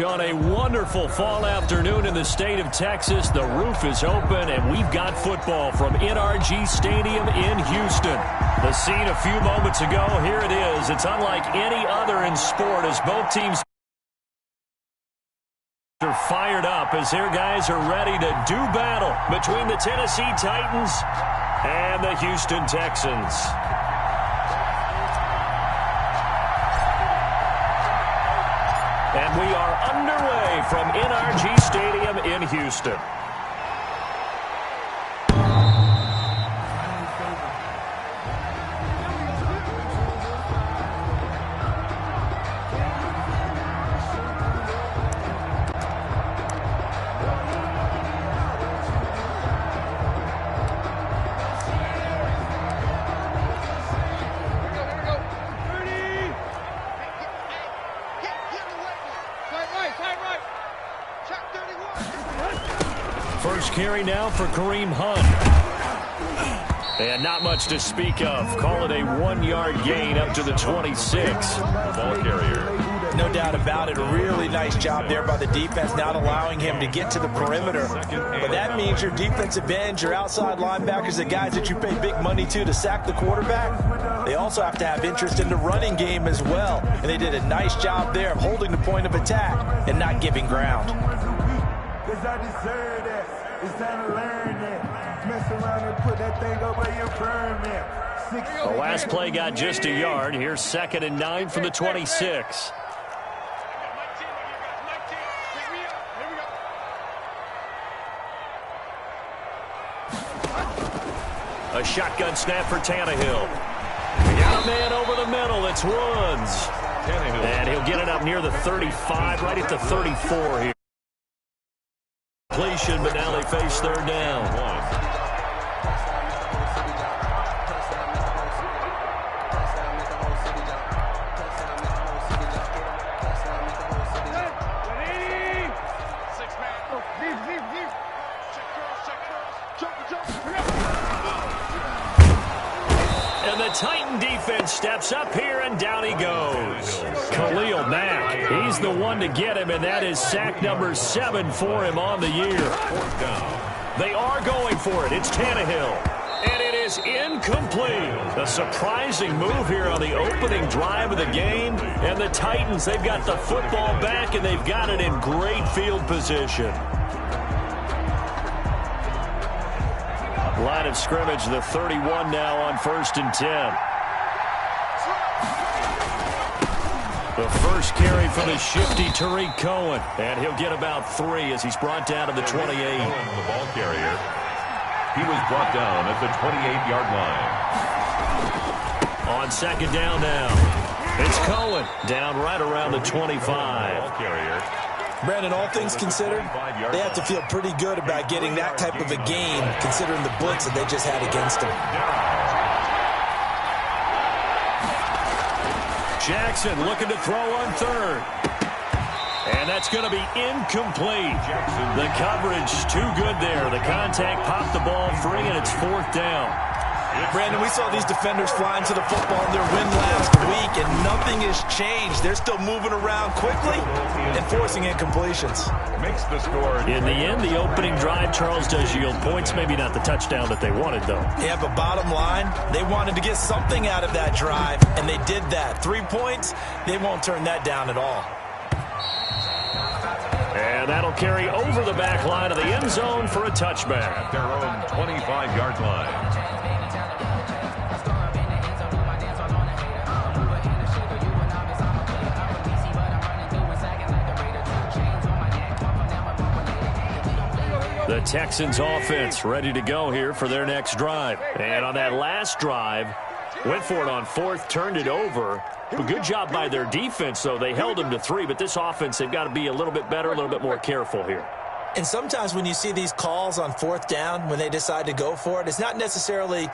On a wonderful fall afternoon in the state of Texas, the roof is open, and we've got football from NRG Stadium in Houston. The scene a few moments ago, here it is. It's unlike any other in sport as both teams are fired up as their guys are ready to do battle between the Tennessee Titans and the Houston Texans. And we are underway from NRG Stadium in Houston. First carry now for Kareem Hunt. And not much to speak of. Call it a 1-yard gain up to the 26. Ball carrier. No doubt about it. A really nice job there by the defense, not allowing him to get to the perimeter. But that means your defensive ends, your outside linebackers, the guys that you pay big money to sack the quarterback, they also have to have interest in the running game as well. And they did a nice job there of holding the point of attack and not giving ground. Because I deserve that. It's time to learn that. Mess around and put that thing over your permit. The last play got just a yard. Here's 2nd and 9 from the 26. A shotgun snap for Tannehill. Got a man over the middle. It's Woods. And he'll get it up near the 35, right at the 34 here. Completion, but now they face 3rd down. And the Titan defense steps up here, and down he goes. Khalil Mack, he's the one to get him, and that is sack number 7 for him on the year. They are going for it. It's Tannehill, and it is incomplete. A surprising move here on the opening drive of the game, and the Titans, they've got the football back, and they've got it in great field position. Line of scrimmage, the 31 now on 1st and 10. The first carry for the shifty Tariq Cohen. And he'll get about 3 as he's brought down to the 28. The ball carrier. He was brought down at the 28-yard line. On 2nd down now. It's Cohen down right around the 25. Ball carrier. Brandon, all things considered, they have to feel pretty good about getting that type of a game, considering the blitz that they just had against them. Jackson looking to throw on 3rd. And that's going to be incomplete. The coverage too good there. The contact popped the ball free, and it's 4th down. Brandon, we saw these defenders flying to the football in their win last week, and nothing has changed. They're still moving around quickly and forcing incompletions. Makes the score. In the end, the opening drive, Charles, does yield points. Maybe not the touchdown that they wanted, though. Yeah, but bottom line, they wanted to get something out of that drive, and they did that. 3 points, they won't turn that down at all. And that'll carry over the back line of the end zone for a touchback. At their own 25-yard line. The Texans offense ready to go here for their next drive. And on that last drive, went for it on 4th, turned it over. A good job by their defense, though. They held them to 3, but this offense, they've got to be a little bit better, a little bit more careful here. And sometimes when you see these calls on 4th down, when they decide to go for it, it's not necessarily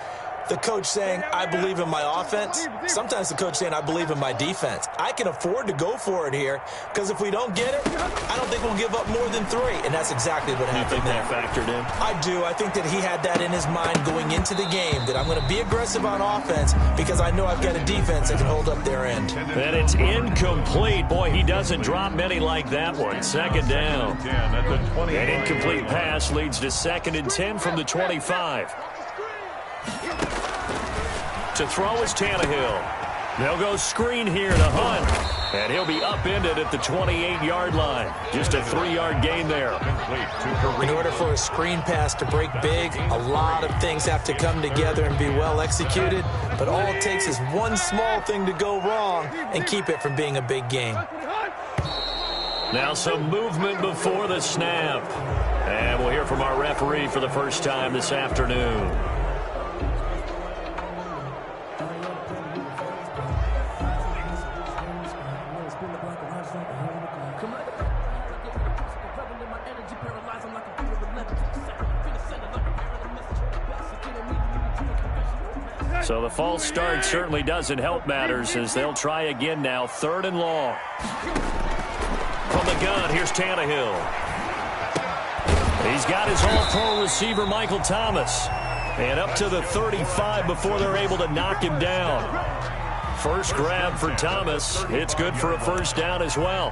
the coach saying, I believe in my offense. Sometimes the coach saying, I believe in my defense. I can afford to go for it here because if we don't get it, I don't think we'll give up more than 3. And that's exactly what happened there. You think that factored in? I do. I think that he had that in his mind going into the game, that I'm going to be aggressive on offense because I know I've got a defense that can hold up their end. And it's incomplete. Boy, he doesn't drop many like that one. Second down. An incomplete pass leads to 2nd and 10 from the 25. To throw is Tannehill. They'll go screen here to Hunt. And he'll be upended at the 28-yard line. Just a 3-yard gain there. In order for a screen pass to break big, a lot of things have to come together and be well executed. But all it takes is one small thing to go wrong and keep it from being a big game. Now some movement before the snap. And we'll hear from our referee for the first time this afternoon. So the false start certainly doesn't help matters as they'll try again now. 3rd and long. From the gun, here's Tannehill. He's got his all-pro receiver, Michael Thomas. And up to the 35 before they're able to knock him down. First grab for Thomas. It's good for a first down as well.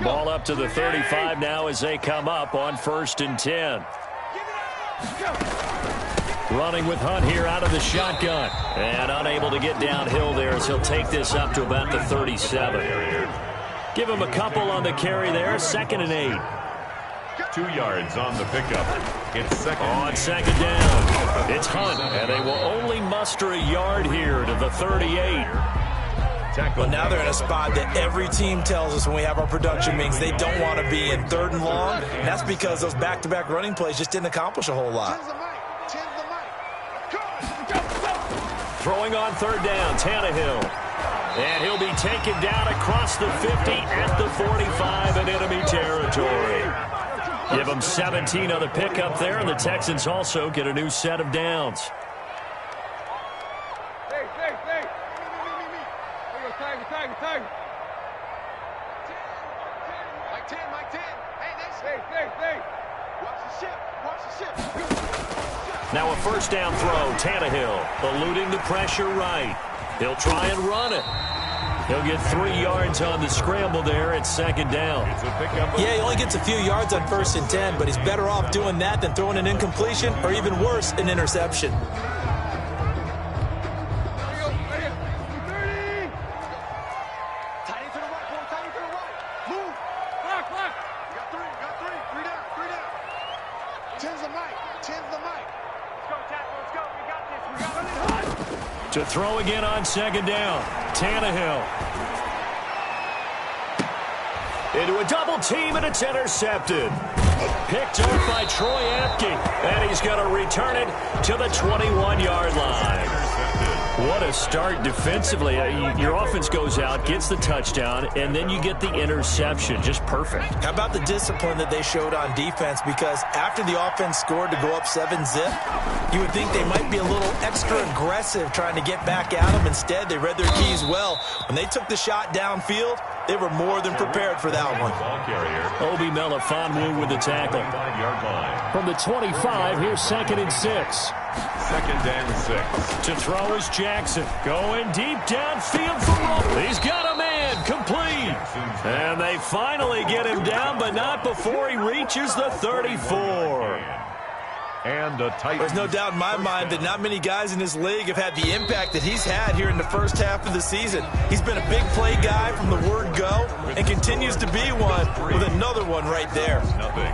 Ball up to the 35 now as they come up on 1st and 10. Running with Hunt here out of the shotgun. And unable to get downhill there as he'll take this up to about the 37. Give him a couple on the carry there. 2nd and 8. 2 yards on the pickup. It's second. On 2nd down, it's Hunt. And they will only muster a yard here to the 38. Well, now they're in a spot that every team tells us when we have our production meetings they don't want to be in 3rd and long. And that's because those back-to-back running plays just didn't accomplish a whole lot. Throwing on 3rd down, Tannehill. And he'll be taken down across the 50 at the 45 in enemy territory. Give them 17 on the pickup there, and the Texans also get a new set of downs. Now a first down throw, Tannehill eluding the pressure right. He'll try and run it. He'll get 3 yards on the scramble there at 2nd down. Yeah, he only gets a few yards on 1st and 10, but he's better off doing that than throwing an incompletion or even worse, an interception. To throw again on 2nd down, Tannehill. Into a double team, and it's intercepted. Picked up by Troy Apke, and he's going to return it to the 21-yard line. What a start defensively. Your offense goes out, gets the touchdown, and then you get the interception. Just perfect. How about the discipline that they showed on defense? Because after the offense scored to go up 7-zip, you would think they might be a little extra aggressive trying to get back at them. Instead, they read their keys well. When they took the shot downfield, they were more than prepared for that one. Obi Melifonwu with the tackle. From the 25, here's 2nd and 6. 2nd and 6. To throw is Jackson. Going deep downfield for Roll. He's got a man. Complete. And they finally get him down, but not before he reaches the 34. And a tight. There's no doubt in my mind that not many guys in this league have had the impact that he's had here in the first half of the season. He's been a big play guy from the word go and continues to be one with another one right there. Nothing.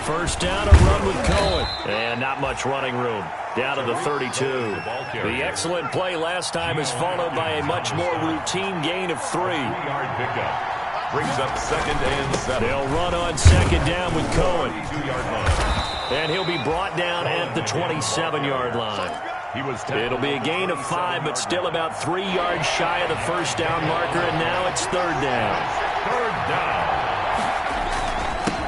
First down, a run with Cohen. And not much running room. Down to the 32. The excellent play last time is followed by a much more routine gain of 3. 3-yard pickup. Brings up 2nd and 7. They'll run on 2nd down with Cohen. 2-yard line. And he'll be brought down at the 27-yard line. It'll be a gain of 5, but still about 3 yards shy of the first down marker, and now it's third down. Third down.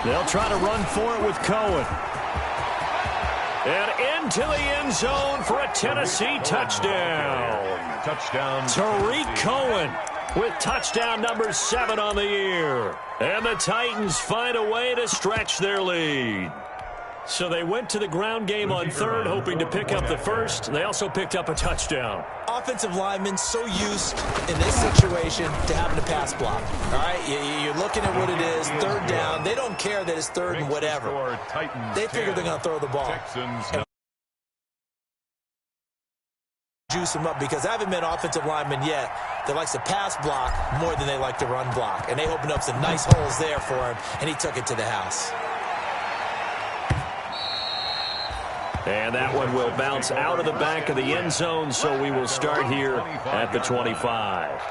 They'll try to run for it with Cohen. And into the end zone for a Tennessee touchdown. Touchdown. Tariq Cohen with touchdown number 7 on the year. And the Titans find a way to stretch their lead. So they went to the ground game on third, hoping to pick up the first. They also picked up a touchdown. Offensive linemen so used in this situation to having to pass block. All right, you're looking at what it is, third down. They don't care that it's third and whatever. They figure they're going to throw the ball. Juice them up, because I haven't met offensive linemen yet that likes to pass block more than they like to run block. And they opened up some nice holes there for him, and he took it to the house. And that one will bounce out of the back of the end zone, so we will start here at the 25.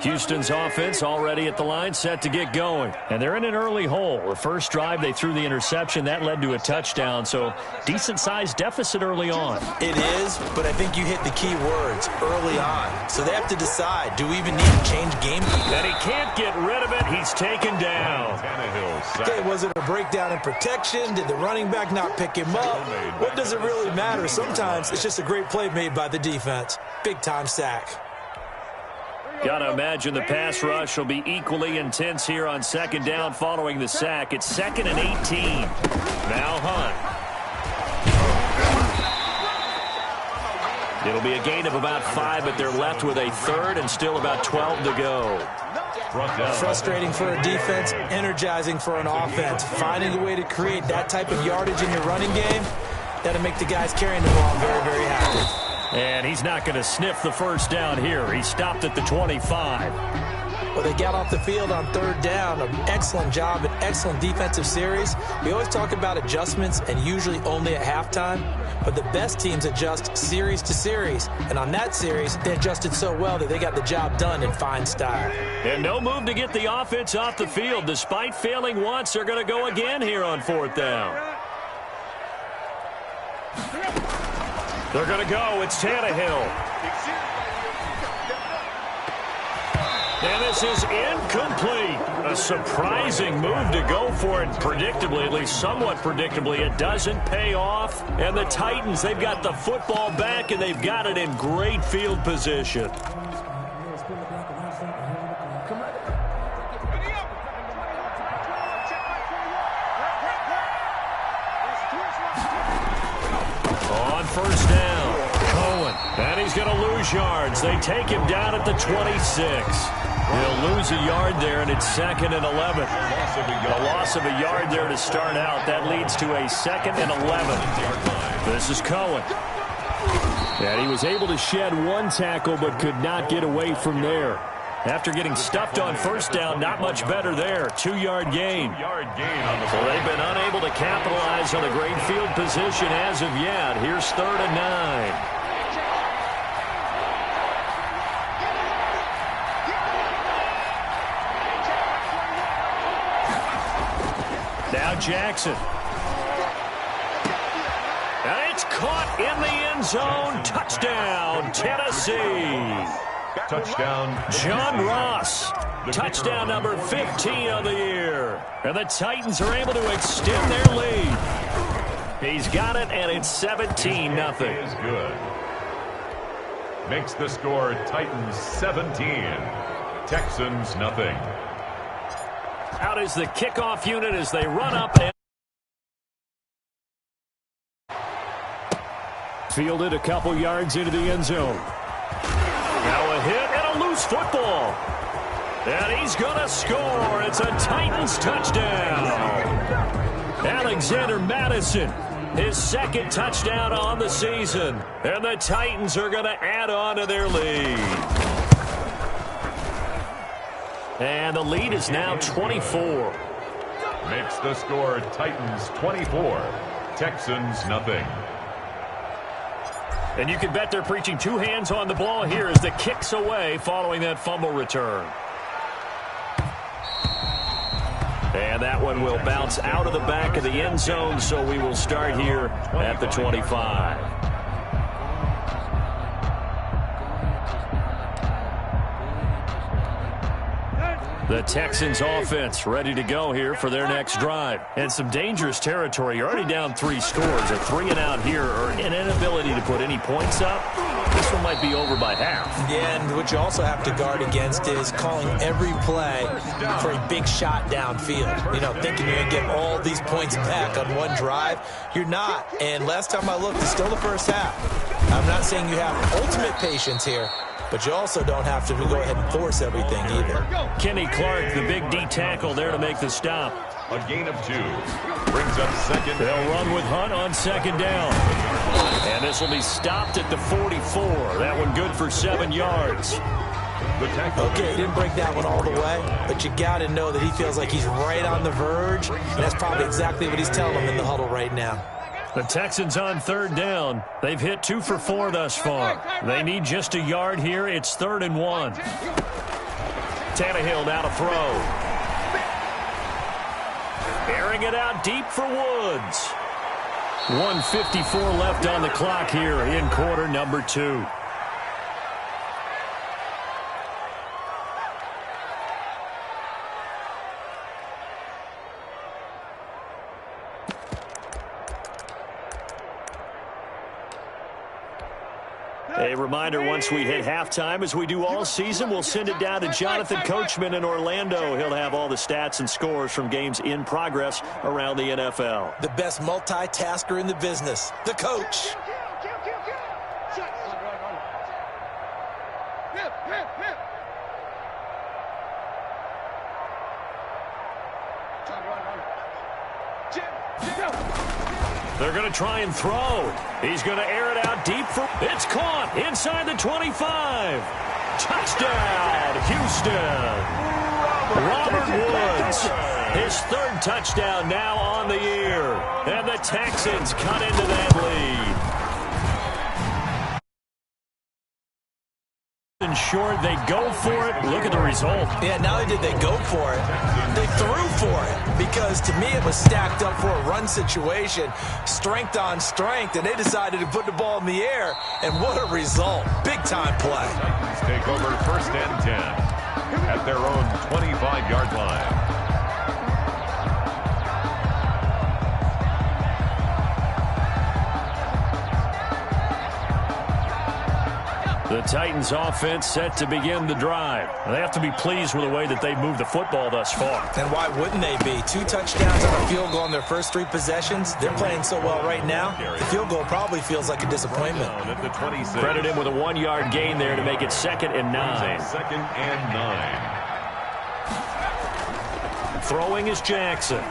Houston's offense already at the line, set to get going. And they're in an early hole. The first drive, they threw the interception. That led to a touchdown, so decent-sized deficit early on. It is, but I think you hit the key words, early on. So they have to decide, do we even need to change game plan? And he can't get rid of it. He's taken down. Okay, was it a breakdown in protection? Did the running back not pick him up? What does it really matter? Sometimes it's just a great play made by the defense. Big-time sack. Got to imagine the pass rush will be equally intense here on second down following the sack. It's 2nd and 18. Now Hunt. It'll be a gain of about 5, but they're left with a third and still about 12 to go. Frustrating for a defense, energizing for an offense. Finding a way to create that type of yardage in your running game, that'll make the guys carrying the ball very, very happy. And he's not going to sniff the first down here. He stopped at the 25. Well, they got off the field on third down. An excellent job, an excellent defensive series. We always talk about adjustments and usually only at halftime. But the best teams adjust series to series. And on that series, they adjusted so well that they got the job done in fine style. And no move to get the offense off the field. Despite failing once, they're going to go again here on fourth down. They're going to go. It's Tannehill. And this is incomplete. A surprising move to go for it predictably, at least somewhat predictably. It doesn't pay off. And the Titans, they've got the football back, and they've got it in great field position. On first down, Cohen. And he's going to lose yards. They take him down at the 26. He'll lose a yard there, and it's 2nd and 11. A loss of a yard there to start out. That leads to a 2nd and 11. This is Cohen. And he was able to shed one tackle, but could not get away from there. After getting stuffed on first down, not much better there. 2-yard gain. So they've been unable to capitalize on a great field position as of yet. Here's 3rd and 9. Now Jackson. And it's caught in the end zone. Touchdown, Tennessee. Touchdown. John Ross. Touchdown number 15 on the year. And the Titans are able to extend their lead. He's got it, and it's 17-0. Is good. Makes the score Titans 17. Texans nothing. Out is the kickoff unit as they run up and fielded a couple yards into the end zone. Now a hit and a loose football. And he's going to score. It's a Titans touchdown. Alexander Madison, his 2nd touchdown on the season. And the Titans are going to add on to their lead. And the lead is now 24. Makes the score Titans 24. Texans nothing. And you can bet they're preaching 2 hands on the ball here as the kick's away following that fumble return. And that one will bounce out of the back of the end zone, so we will start here at the 25. The Texans offense ready to go here for their next drive. And some dangerous territory. You're already down 3 scores. A 3 and out here, or an inability to put any points up. This one might be over by half. Yeah, and what you also have to guard against is calling every play for a big shot downfield. You know, thinking you're going to get all these points back on one drive. You're not. And last time I looked, it's still the first half. I'm not saying you have ultimate patience here, but you also don't have to go ahead and force everything either. Kenny Clark, the big D tackle there to make the stop. A gain of 2. Brings up second. They'll run with Hunt on second down. And this will be stopped at the 44. That one good for 7 yards. Okay, he didn't break that one all the way, but you got to know that he feels like he's right on the verge, and that's probably exactly what he's telling him in the huddle right now. The Texans on third down. They've hit 2 for 4 thus far. They need just a yard here. It's 3rd and 1. Tannehill now to throw. Airing it out deep for Woods. 1:54 left on the clock here in quarter number 2. A reminder, once we hit halftime, as we do all season, we'll send it down to Jonathan Coachman in Orlando. He'll have all the stats and scores from games in progress around the NFL. The best multitasker in the business, the coach. They're going to try and throw. He's going to air it out deep for... It's caught inside the 25. Touchdown, Houston. Robert Woods, his 3rd touchdown now on the year. And the Texans cut into that lead. Short, they go for it. Look at the result. Yeah, not only did they go for it, they threw for it. Because to me, it was stacked up for a run situation, strength on strength, and they decided to put the ball in the air. And what a result. Big-time play. Titans take over 1st and 10 at their own 25-yard line. The Titans offense set to begin the drive. They have to be pleased with the way that they've moved the football thus far. And why wouldn't they be? 2 touchdowns on a field goal on their first 3 possessions. They're playing so well right now, the field goal probably feels like a disappointment. Credit him with a 1-yard gain there to make it 2nd and 9. 2nd and 9. Throwing is Jackson.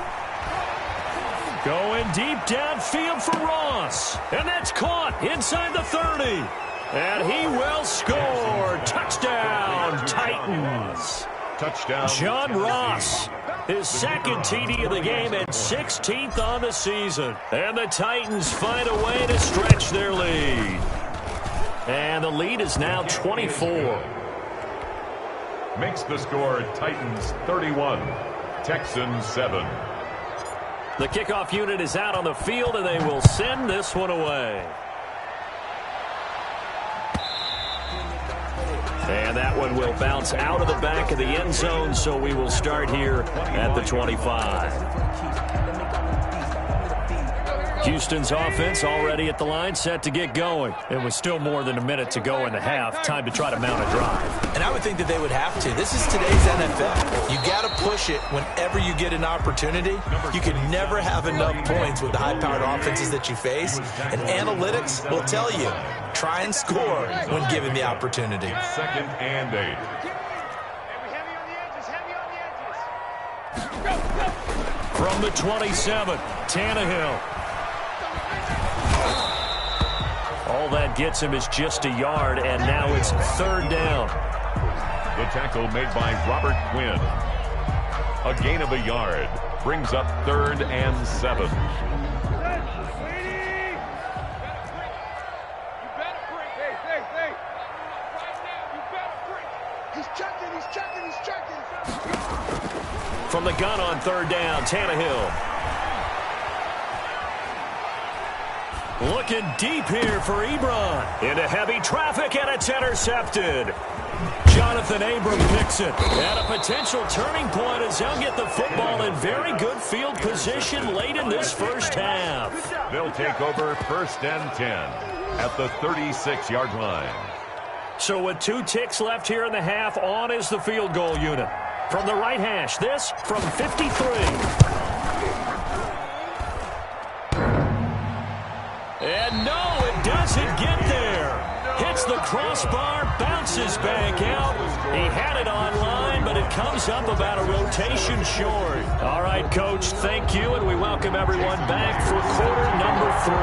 Going deep downfield for Ross. And that's caught inside the 30. And he will score. Touchdown, Titans. Touchdown. John Ross, his 2nd TD of the game and 16th on the season. And the Titans find a way to stretch their lead. And the lead is now 24. Makes the score Titans 31, Texans 7. The kickoff unit is out on the field, and they will send this one away. And that one will bounce out of the back of the end zone, so we will start here at the 25. Houston's offense already at the line, set to get going. It was still more than a minute to go in the half. Time to try to mount a drive. And I would think that they would have to. This is today's NFL. You got to push it whenever you get an opportunity. You can never have enough points with the high-powered offenses that you face. And analytics will tell you, try and score when given the opportunity. 2nd and 8. From the 27, Tannehill. All that gets him is just a yard, and now it's 3rd down. The tackle made by Robert Quinn. A gain of a yard. Brings up 3rd and 7. He's checking. From the gun on third down, Tannehill. Looking deep here for Ebron. Into heavy traffic, and it's intercepted. Jonathan Abram picks it. At a potential turning point as he'll get the football in very good field position late in this first half. They'll take over 1st and 10 at the 36-yard line. So with 2 ticks left here in the half, on is the field goal unit. From the right hash, this from 53. And no, it doesn't get there. Hits the crossbar, bounces back out. He had it online, but it comes up about a rotation short. All right, Coach, thank you, and we welcome everyone back for quarter number 3.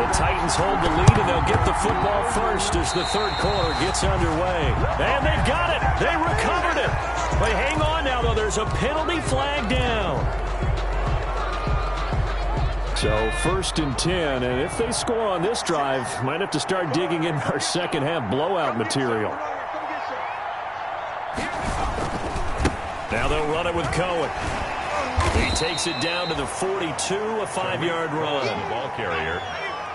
The Titans hold the lead, and they'll get the football first as the third quarter gets underway. And they've got it. They recovered it. But hang on now, though. There's a penalty flag down. So 1st and 10, and if they score on this drive, might have to start digging in our second half blowout material. Now they'll run it with Cohen. He takes it down to the 42, a 5-yard run. The ball carrier.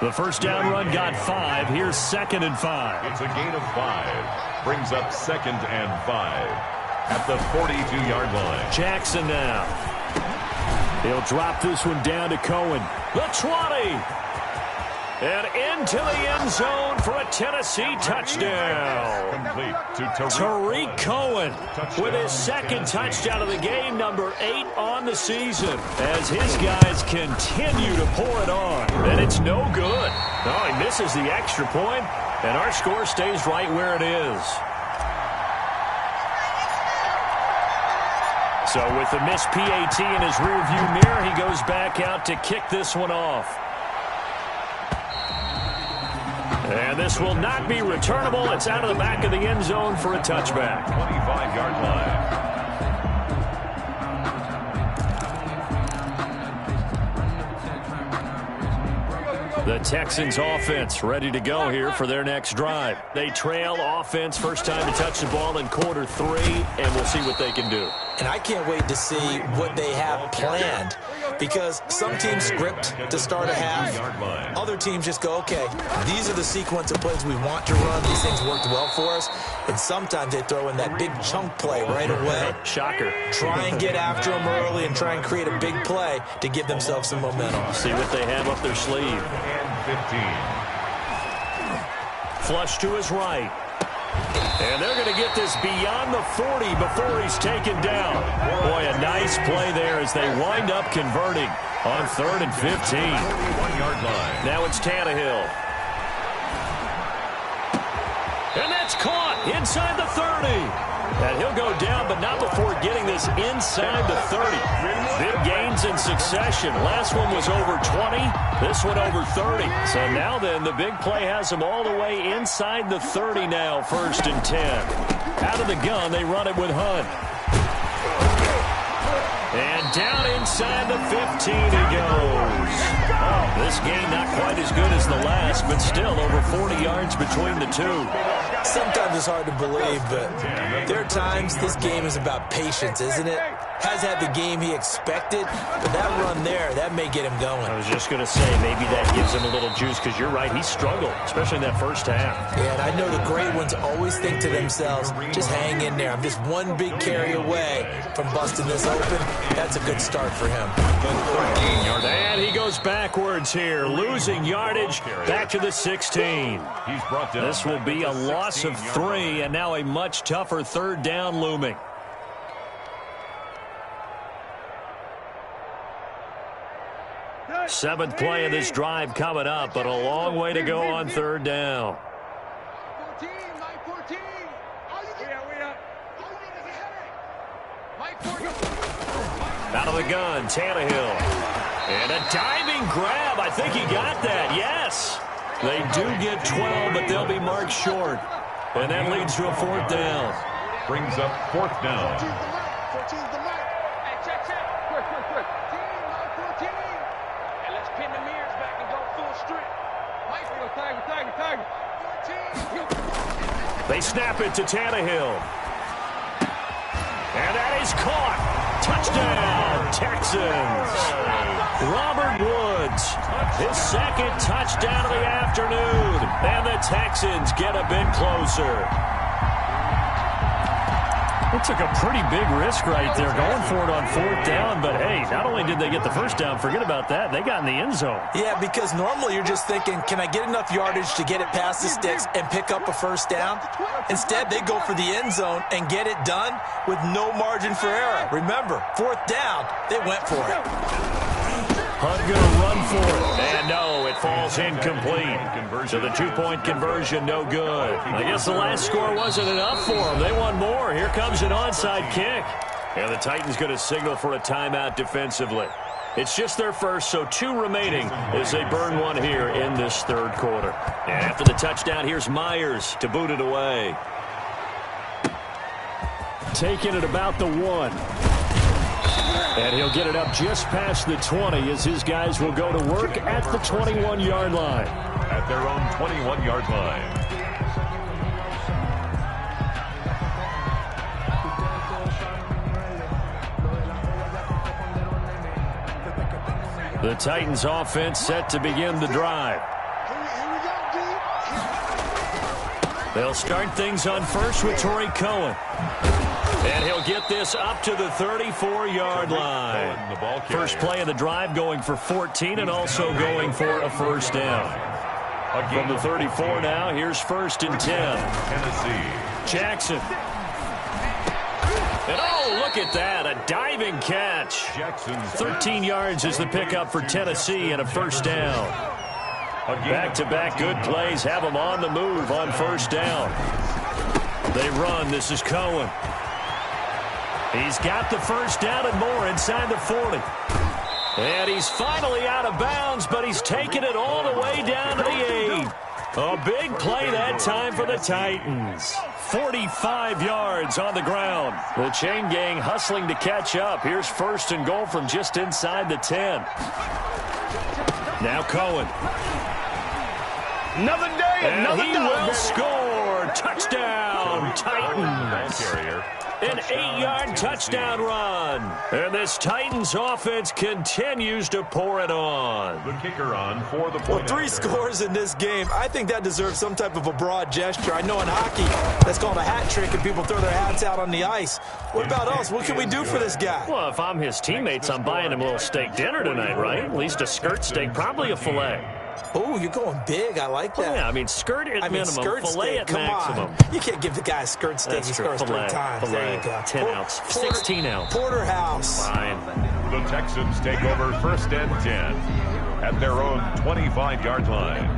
The first down run got 5. Here's 2nd and 5. It's a gain of 5. Brings up 2nd and 5 at the 42-yard line. Jackson now. He'll drop this one down to Cohen. The 20. And into the end zone for a Tennessee touchdown. Complete to Tariq Cohen with his 2nd touchdown of the game, number 8 on the season, as his guys continue to pour it on. And it's no good. No, he misses the extra point, and our score stays right where it is. So with the missed PAT in his rearview mirror, he goes back out to kick this one off. And this will not be returnable. It's out of the back of the end zone for a touchback. 25-yard line. The Texans offense ready to go here for their next drive. They trail offense, first time to touch the ball in quarter 3, and we'll see what they can do. And I can't wait to see what they have planned, because some teams script to start a half. Other teams just go, okay, these are the sequence of plays we want to run. These things worked well for us. And sometimes they throw in that big chunk play right away. Shocker. Try and get after them early and try and create a big play to give themselves some momentum. See what they have up their sleeve. And 15. Flush to his right. And they're going to get this beyond the 40 before he's taken down. Boy, a nice play there as they wind up converting on 3rd and 15. 1-yard line. Now it's Tannehill. And that's caught inside the 30. And he'll go down, but not before getting this inside the 30. Big gains in succession. Last one was over 20. This one over 30. So now then, the big play has him all the way inside the 30 now, 1st and 10. Out of the gun, they run it with Hunt. And down inside the 15 he goes. Oh, this game not quite as good as the last, but still over 40 yards between the two. Sometimes it's hard to believe, but there are times this game is about patience, isn't it? Has had the game he expected, but that run there, that may get him going. I was just going to say, maybe that gives him a little juice, because you're right, he struggled, especially in that first half. Yeah, and I know the great ones always think to themselves, just hang in there. I'm just one big carry away from busting this open. That's a good start for him. And he goes backwards here, losing yardage back to the 16. He's brought down. This will be a loss of 3, and now a much tougher 3rd down looming. Seventh play of this drive coming up, but a long way to go on 3rd down. 14, Mike 14. Out of the gun, Tannehill. And a diving grab. I think he got that. Yes. They do get 12, but they'll be marked short. And that leads to a 4th down. Brings up 4th down. 14's the mark. Hey, check. Quick. 14, Mike 14. Hey, let's pin the mirrors back and go full strip. Mike, tiger. 14. They snap it to Tannehill. And that is caught. Touchdown, Texans. Robert Woods, his second touchdown of the afternoon. And the Texans get a bit closer. It took a pretty big risk right there going for it on fourth down. But, hey, not only did they get the first down, forget about that, they got in the end zone. Yeah, because normally you're just thinking, can I get enough yardage to get it past the sticks and pick up a first down? Instead, they go for the end zone and get it done with no margin for error. Remember, fourth down, they went for it. Hunt going to run for it. And no, it falls incomplete. So the two-point conversion, no good. I guess the last score wasn't enough for them. They want more. Here comes an onside kick. And the Titans going to signal for a timeout defensively. It's just their first, so 2 remaining as they burn one here in this third quarter. And after the touchdown, here's Myers to boot it away. Taking it about the 1. And he'll get it up just past the 20 as his guys will go to work at the 21-yard line. At their own 21-yard line. The Titans offense set to begin the drive. They'll start things on first with Torrey Cohen. And he'll get this up to the 34-yard line. First play of the drive going for 14 and also going for a first down. From the 34 now, here's 1st and 10. Tennessee. Jackson. And oh, look at that, a diving catch. 13 yards is the pickup for Tennessee and a first down. Back-to-back good plays have them on the move on first down. They run. This is Cohen. He's got the first down and more inside the 40. And he's finally out of bounds, but he's taken it all the way down to the 8. A big play that time for the Titans. 45 yards on the ground. The chain gang hustling to catch up. Here's 1st and goal from just inside the 10. Now Cohen. Another day, another he will score. Touchdown, Titans. An 8-yard touchdown run. And this Titans offense continues to pour it on. The kicker on for the point. Well, 3 scores in this game. I think that deserves some type of a broad gesture. I know in hockey, that's called a hat trick, and people throw their hats out on the ice. What about us? What can we do for this guy? Well, if I'm his teammates, I'm buying him a little steak dinner tonight, right? At least a skirt steak, probably a filet. Oh, you're going big. I like that. Well, yeah, I mean, skirt at minimum, skirt filet steak, at come maximum. On. You can't give the guy a skirt steak. He scores 3 times. There you go. 10 ounce, 16 ounce. Porterhouse. Fine. The Texans take over 1st and 10 at their own 25-yard line.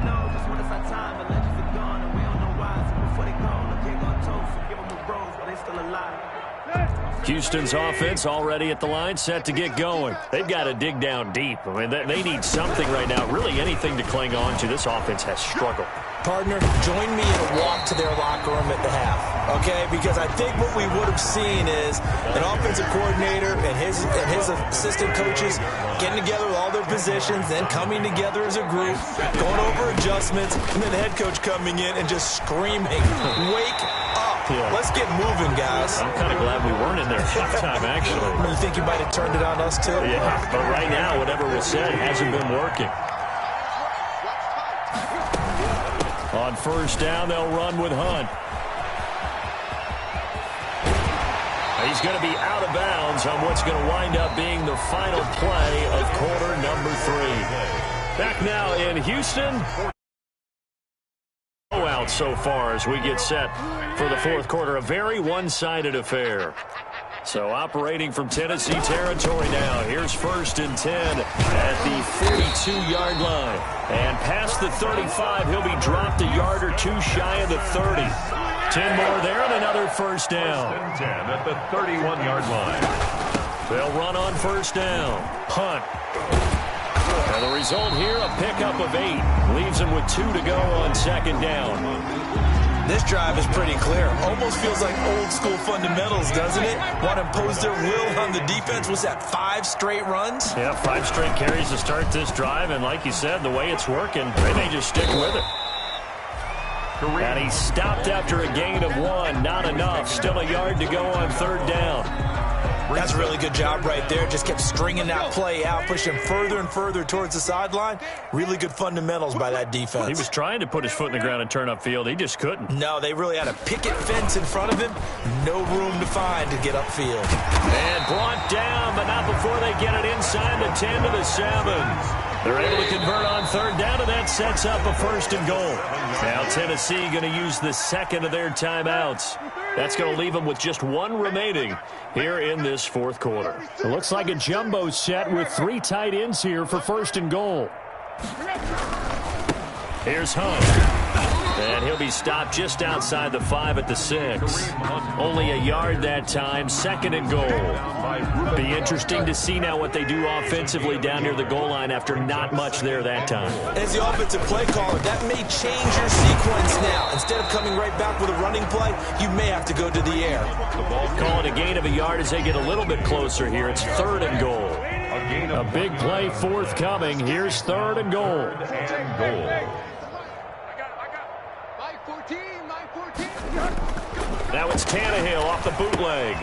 Houston's offense already at the line, set to get going. They've got to dig down deep. I mean, they need something right now, really anything to cling on to. This offense has struggled. Partner, join me in a walk to their locker room at the half, okay? Because I think what we would have seen is an offensive coordinator and his assistant coaches getting together with all their positions, then coming together as a group, going over adjustments, and then the head coach coming in and just screaming, "Wake up! Yeah. Let's get moving, guys." I'm kind of glad we weren't in there at halftime, actually. You think you might have turned it on us, too? Yeah, but right now, whatever was said hasn't been working. On first down, they'll run with Hunt. He's going to be out of bounds on what's going to wind up being the final play of quarter number 3. Back now in Houston. Out so far as we get set for the fourth quarter. A very one-sided affair. So operating from Tennessee territory now. Here's 1st and 10 at the 42-yard line. And past the 35, he'll be dropped a yard or 2 shy of the 30. 10 more there and another first down. 10 at the 31-yard line. They'll run on first down. Hunt. And the result here, a pickup of 8. Leaves them with 2 to go on 2nd down. This drive is pretty clear. Almost feels like old school fundamentals, doesn't it? Want to impose their will on the defense. Was that 5 straight runs? Yeah, 5 straight carries to start this drive. And like you said, the way it's working, they may just stick with it. career. And he stopped after a gain of 1. Not enough. Still a yard to go on 3rd down. That's a really good job right there. Just kept stringing that play out, pushing him further and further towards the sideline. Really good fundamentals by that defense. He was trying to put his foot in the ground and turn upfield. He just couldn't. No, they really had a picket fence in front of him. No room to find to get upfield. And brought down, but not before they get it inside the 10 to the 7. They're able to convert on 3rd down, and that sets up a 1st and goal. Now Tennessee going to use the 2nd of their timeouts. That's going to leave them with just 1 remaining here in this 4th quarter. It looks like a jumbo set with 3 tight ends here for 1st and goal. Here's Hunt. And he'll be stopped just outside the 5 at the 6. Only a yard that time, 2nd and goal. Be interesting to see now what they do offensively down near the goal line after not much there that time. As the offensive play caller, that may change your sequence now. Instead of coming right back with a running play, you may have to go to the air. Calling a gain of a yard as they get a little bit closer here. It's 3rd and goal. A big play forthcoming. Here's 3rd and goal. Now it's Tannehill off the bootleg.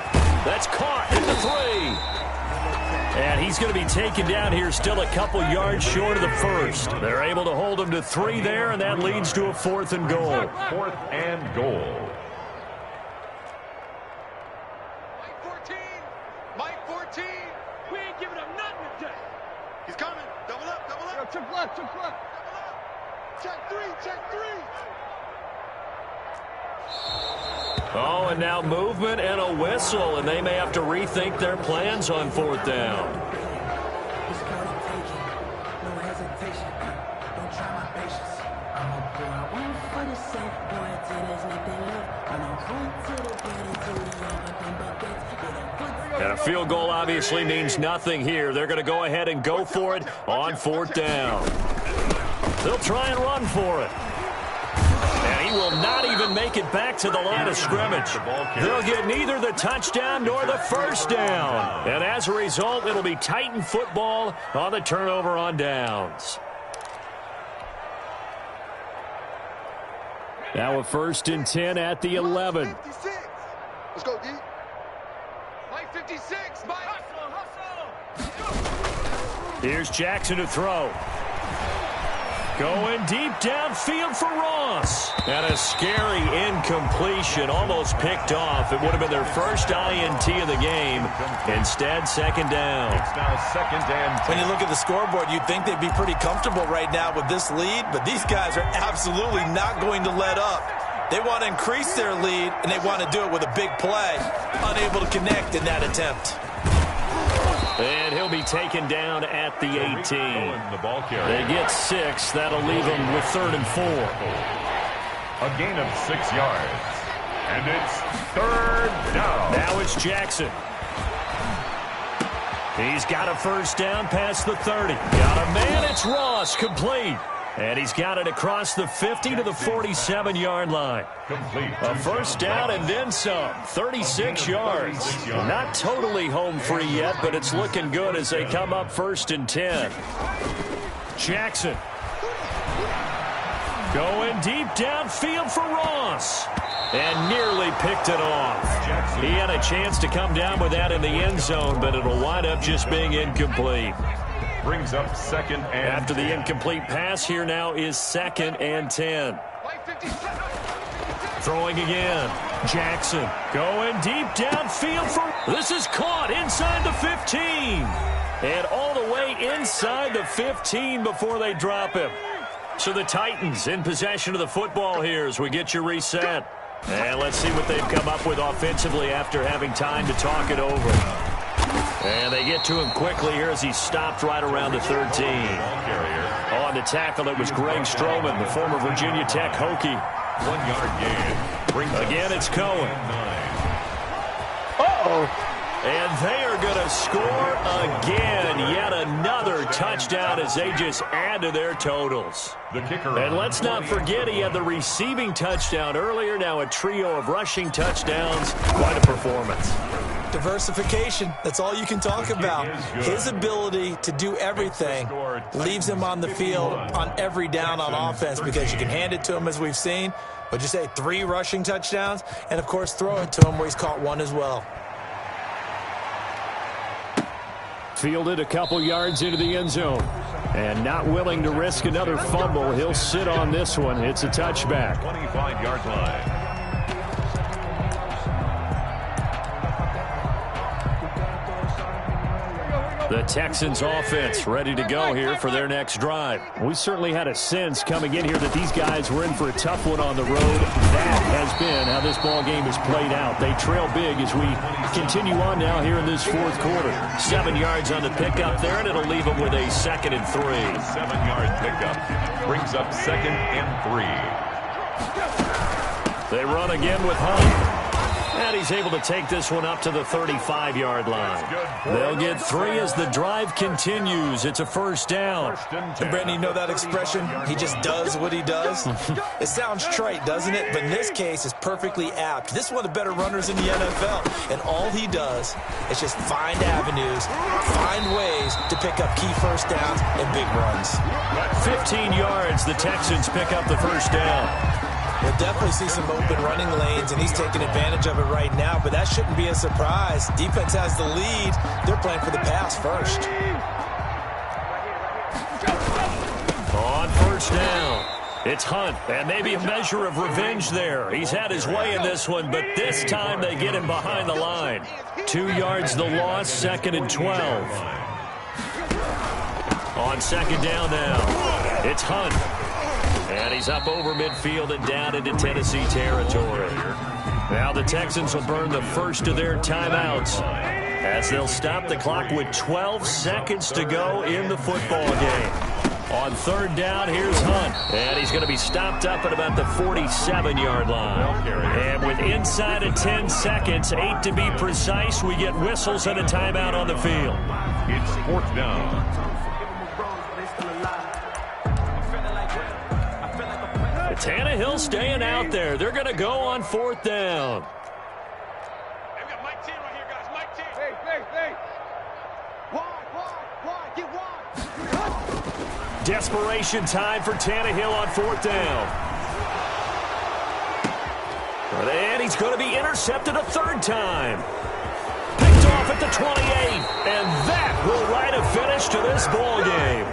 That's caught at the 3. And he's going to be taken down here still a couple yards short of the 1st. They're able to hold him to 3 there, and that leads to a 4th and goal. 4th and goal. Mike 14. We ain't giving him nothing today. He's coming. Double up, double up. Yo, check left, check left. Double up. Check 3, check 3. Oh, and now movement and a whistle, and they may have to rethink their plans on 4th down. And a field goal obviously means nothing here. They're going to go ahead and go for it on 4th down. They'll try and run for it. And he will not even make it back to the line of scrimmage. They'll get neither the touchdown nor the 1st down. And as a result, it'll be Titan football on the turnover on downs. Now a 1st and 10 at the 11. 56. Let's go, D. Mike 56. Mike. Hustle. Here's Jackson to throw. Going deep downfield for Ross. And a scary incompletion, almost picked off. It would have been their first INT of the game. Instead, 2nd down. It's now 2nd and 10. When you look at the scoreboard, you'd think they'd be pretty comfortable right now with this lead, but these guys are absolutely not going to let up. They want to increase their lead, and they want to do it with a big play. Unable to connect in that attempt. And he'll be taken down at the 18. They get 6. That'll leave them with 3rd and 4. A gain of 6 yards. And it's 3rd down. Now it's Jackson. He's got a 1st down past the 30. Got a man. It's Ross. Complete. And he's got it across the 50 to the 47-yard line. Complete. A 1st down and then some. 36 yards. Not totally home free yet, but it's looking good as they come up 1st and 10. Jackson. Going deep downfield for Ross. And nearly picked it off. He had a chance to come down with that in the end zone, but it'll wind up just being incomplete. Brings up 2nd and After the incomplete pass, here now is 2nd and 10. Throwing again. Jackson going deep downfield for... This is caught inside the 15. And all the way inside the 15 before they drop him. So the Titans in possession of the football here as we get you reset. And let's see what they've come up with offensively after having time to talk it over. And they get to him quickly here as he stopped right around the 13. On the tackle, it was Greg Stroman, the former Virginia Tech Hokie. 1 yard gain. Again, it's Cohen. Uh-oh. And they are going to score again. Yet another touchdown as they just add to their totals. The kicker. And let's not forget he had the receiving touchdown earlier. Now a trio of rushing touchdowns. Quite a performance. Diversification, that's all you can talk about. His ability to do everything leaves him on the field on every down on offense because you can hand it to him as we've seen, Would you say 3 rushing touchdowns? And, of course, throw it to him where he's caught 1 as well. Fielded a couple yards into the end zone. And not willing to risk another fumble. He'll sit on this one. It's a touchback. 25-yard line. The Texans offense ready to go here for their next drive. We certainly had a sense coming in here that these guys were in for a tough one on the road. That has been how this ball game has played out. They trail big as we continue on now here in this fourth quarter. 7 yards on the pickup there, and it'll leave them with a 2nd and 3. 7-yard pickup brings up 2nd and 3. They run again with Hunt. And he's able to take this one up to the 35-yard line. They'll get 3 as the drive continues. It's a first down. And Brandon, you know that expression? He just does what he does? It sounds trite, doesn't it? But in this case, it's perfectly apt. This is one of the better runners in the NFL. And all he does is just find avenues, find ways to pick up key first downs and big runs. 15 yards, the Texans pick up the first down. We'll definitely see some open running lanes, and he's taking advantage of it right now, but that shouldn't be a surprise. Defense has the lead. They're playing for the pass first. On first down, it's Hunt, and maybe a measure of revenge there. He's had his way in this one, but this time they get him behind the line. 2 yards the loss, 2nd and 12. On 2nd down now, it's Hunt. And he's up over midfield and down into Tennessee territory. Now the Texans will burn the first of their timeouts as they'll stop the clock with 12 seconds to go in the football game. On 3rd down, here's Hunt. And he's going to be stopped up at about the 47-yard line. And with inside of 10 seconds, 8 to be precise, we get whistles and a timeout on the field. It's 4th down. Tannehill staying out there. They're going to go on 4th down. Hey, we got Mike 10 right here, guys. Mike 10. Hey. Wide. Get wide. Desperation time for Tannehill on 4th down. And he's going to be intercepted a 3rd time. Picked off at the 28. And that will write a finish to this ball game.